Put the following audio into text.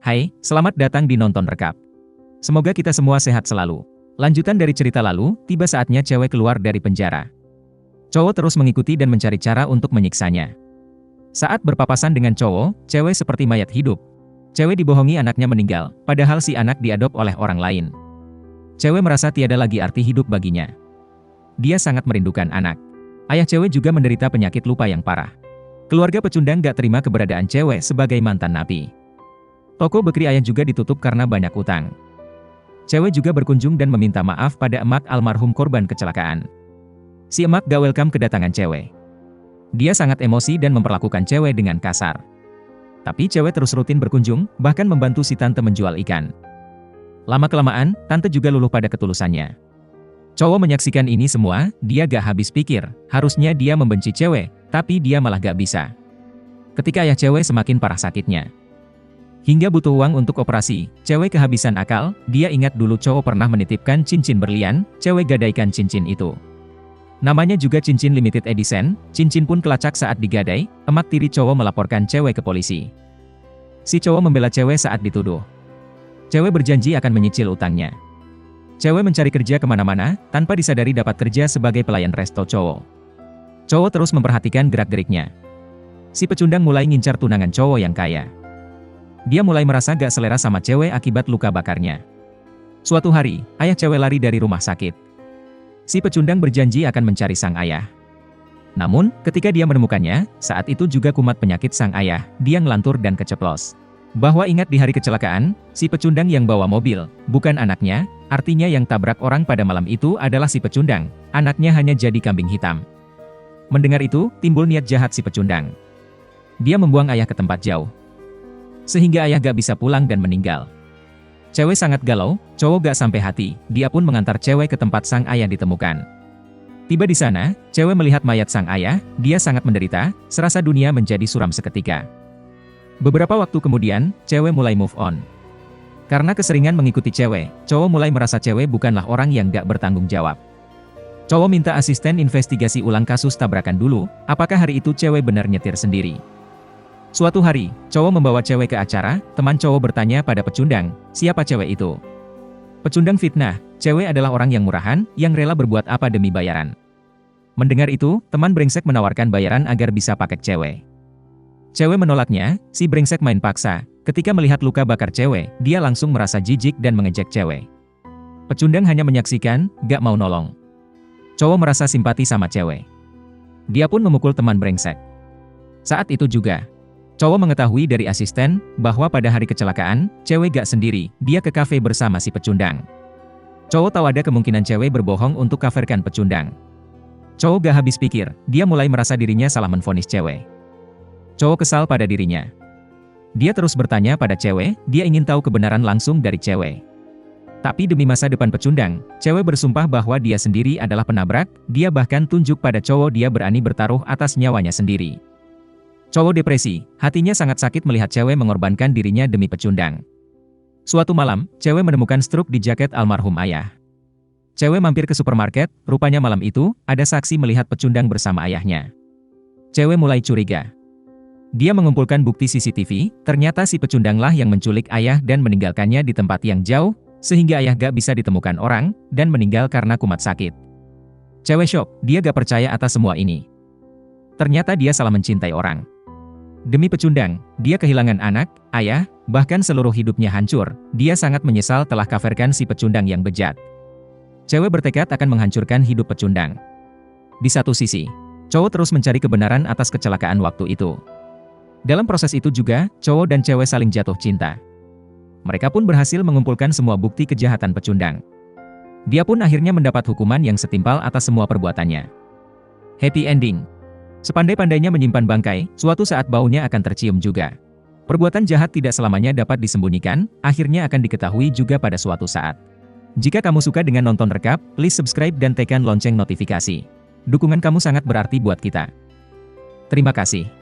Hai, selamat datang di Nonton Rekap. Semoga kita semua sehat selalu. Lanjutan dari cerita lalu, tiba saatnya cewek keluar dari penjara. Cowok terus mengikuti dan mencari cara untuk menyiksanya. Saat berpapasan dengan cowok, cewek seperti mayat hidup. Cewek dibohongi anaknya meninggal, padahal si anak diadop oleh orang lain. Cewek merasa tiada lagi arti hidup baginya. Dia sangat merindukan anak. Ayah cewek juga menderita penyakit lupa yang parah. Keluarga pecundang gak terima keberadaan cewek sebagai mantan napi. Toko bekri ayah juga ditutup karena banyak utang. Cewek juga berkunjung dan meminta maaf pada emak almarhum korban kecelakaan. Si emak gak welcome kedatangan cewek. Dia sangat emosi dan memperlakukan cewek dengan kasar. Tapi cewek terus rutin berkunjung, bahkan membantu si tante menjual ikan. Lama-kelamaan, tante juga luluh pada ketulusannya. Cowok menyaksikan ini semua, dia gak habis pikir, harusnya dia membenci cewek, tapi dia malah gak bisa. Ketika ayah cewek semakin parah sakitnya. Hingga butuh uang untuk operasi, cewek kehabisan akal, dia ingat dulu cowok pernah menitipkan cincin berlian, cewek gadaikan cincin itu. Namanya juga cincin limited edition, cincin pun kelacak saat digadai, emak tiri cowok melaporkan cewek ke polisi. Si cowok membela cewek saat dituduh. Cewek berjanji akan menyicil utangnya. Cewek mencari kerja kemana-mana, tanpa disadari dapat kerja sebagai pelayan resto cowok. Cowok terus memperhatikan gerak-geriknya. Si pecundang mulai ngincar tunangan cowok yang kaya. Dia mulai merasa gak selera sama cewek akibat luka bakarnya. Suatu hari, ayah cewek lari dari rumah sakit. Si pecundang berjanji akan mencari sang ayah. Namun, ketika dia menemukannya, saat itu juga kumat penyakit sang ayah, dia ngelantur dan keceplos. Bahwa ingat di hari kecelakaan, si pecundang yang bawa mobil, bukan anaknya, artinya yang tabrak orang pada malam itu adalah si pecundang, anaknya hanya jadi kambing hitam. Mendengar itu, timbul niat jahat si pecundang. Dia membuang ayah ke tempat jauh. Sehingga ayah gak bisa pulang dan meninggal. Cewek sangat galau, cowok gak sampai hati, dia pun mengantar cewek ke tempat sang ayah ditemukan. Tiba di sana, cewek melihat mayat sang ayah, dia sangat menderita, serasa dunia menjadi suram seketika. Beberapa waktu kemudian, cewek mulai move on. Karena keseringan mengikuti cewek, cowok mulai merasa cewek bukanlah orang yang gak bertanggung jawab. Cowok minta asisten investigasi ulang kasus tabrakan dulu, apakah hari itu cewek benar nyetir sendiri. Suatu hari, cowok membawa cewek ke acara, teman cowok bertanya pada pecundang, siapa cewek itu? Pecundang fitnah, cewek adalah orang yang murahan, yang rela berbuat apa demi bayaran. Mendengar itu, teman brengsek menawarkan bayaran agar bisa pakai cewek. Cewek menolaknya, si brengsek main paksa, ketika melihat luka bakar cewek, dia langsung merasa jijik dan mengejek cewek. Pecundang hanya menyaksikan, gak mau nolong. Cowok merasa simpati sama cewek. Dia pun memukul teman brengsek. Saat itu juga, cowok mengetahui dari asisten, bahwa pada hari kecelakaan, cewek gak sendiri, dia ke kafe bersama si pecundang. Cowok tahu ada kemungkinan cewek berbohong untuk coverkan pecundang. Cowok gak habis pikir, dia mulai merasa dirinya salah menvonis cewek. Cowok kesal pada dirinya. Dia terus bertanya pada cewek, dia ingin tahu kebenaran langsung dari cewek. Tapi demi masa depan pecundang, cewek bersumpah bahwa dia sendiri adalah penabrak, dia bahkan tunjuk pada cowok dia berani bertaruh atas nyawanya sendiri. Cowok depresi, hatinya sangat sakit melihat cewek mengorbankan dirinya demi pecundang. Suatu malam, cewek menemukan struk di jaket almarhum ayah. Cewek mampir ke supermarket, rupanya malam itu, ada saksi melihat pecundang bersama ayahnya. Cewek mulai curiga. Dia mengumpulkan bukti CCTV, ternyata si pecundanglah yang menculik ayah dan meninggalkannya di tempat yang jauh, sehingga ayah gak bisa ditemukan orang, dan meninggal karena kumat sakit. Cewek shock, dia gak percaya atas semua ini. Ternyata dia salah mencintai orang. Demi pecundang, dia kehilangan anak, ayah, bahkan seluruh hidupnya hancur. Dia sangat menyesal telah coverkan si pecundang yang bejat. Cewek bertekad akan menghancurkan hidup pecundang. Di satu sisi, cowok terus mencari kebenaran atas kecelakaan waktu itu. Dalam proses itu juga, cowok dan cewek saling jatuh cinta. Mereka pun berhasil mengumpulkan semua bukti kejahatan pecundang. Dia pun akhirnya mendapat hukuman yang setimpal atas semua perbuatannya. Happy ending. Sepandai-pandainya menyimpan bangkai, suatu saat baunya akan tercium juga. Perbuatan jahat tidak selamanya dapat disembunyikan, akhirnya akan diketahui juga pada suatu saat. Jika kamu suka dengan nonton rekap, please subscribe dan tekan lonceng notifikasi. Dukungan kamu sangat berarti buat kita. Terima kasih.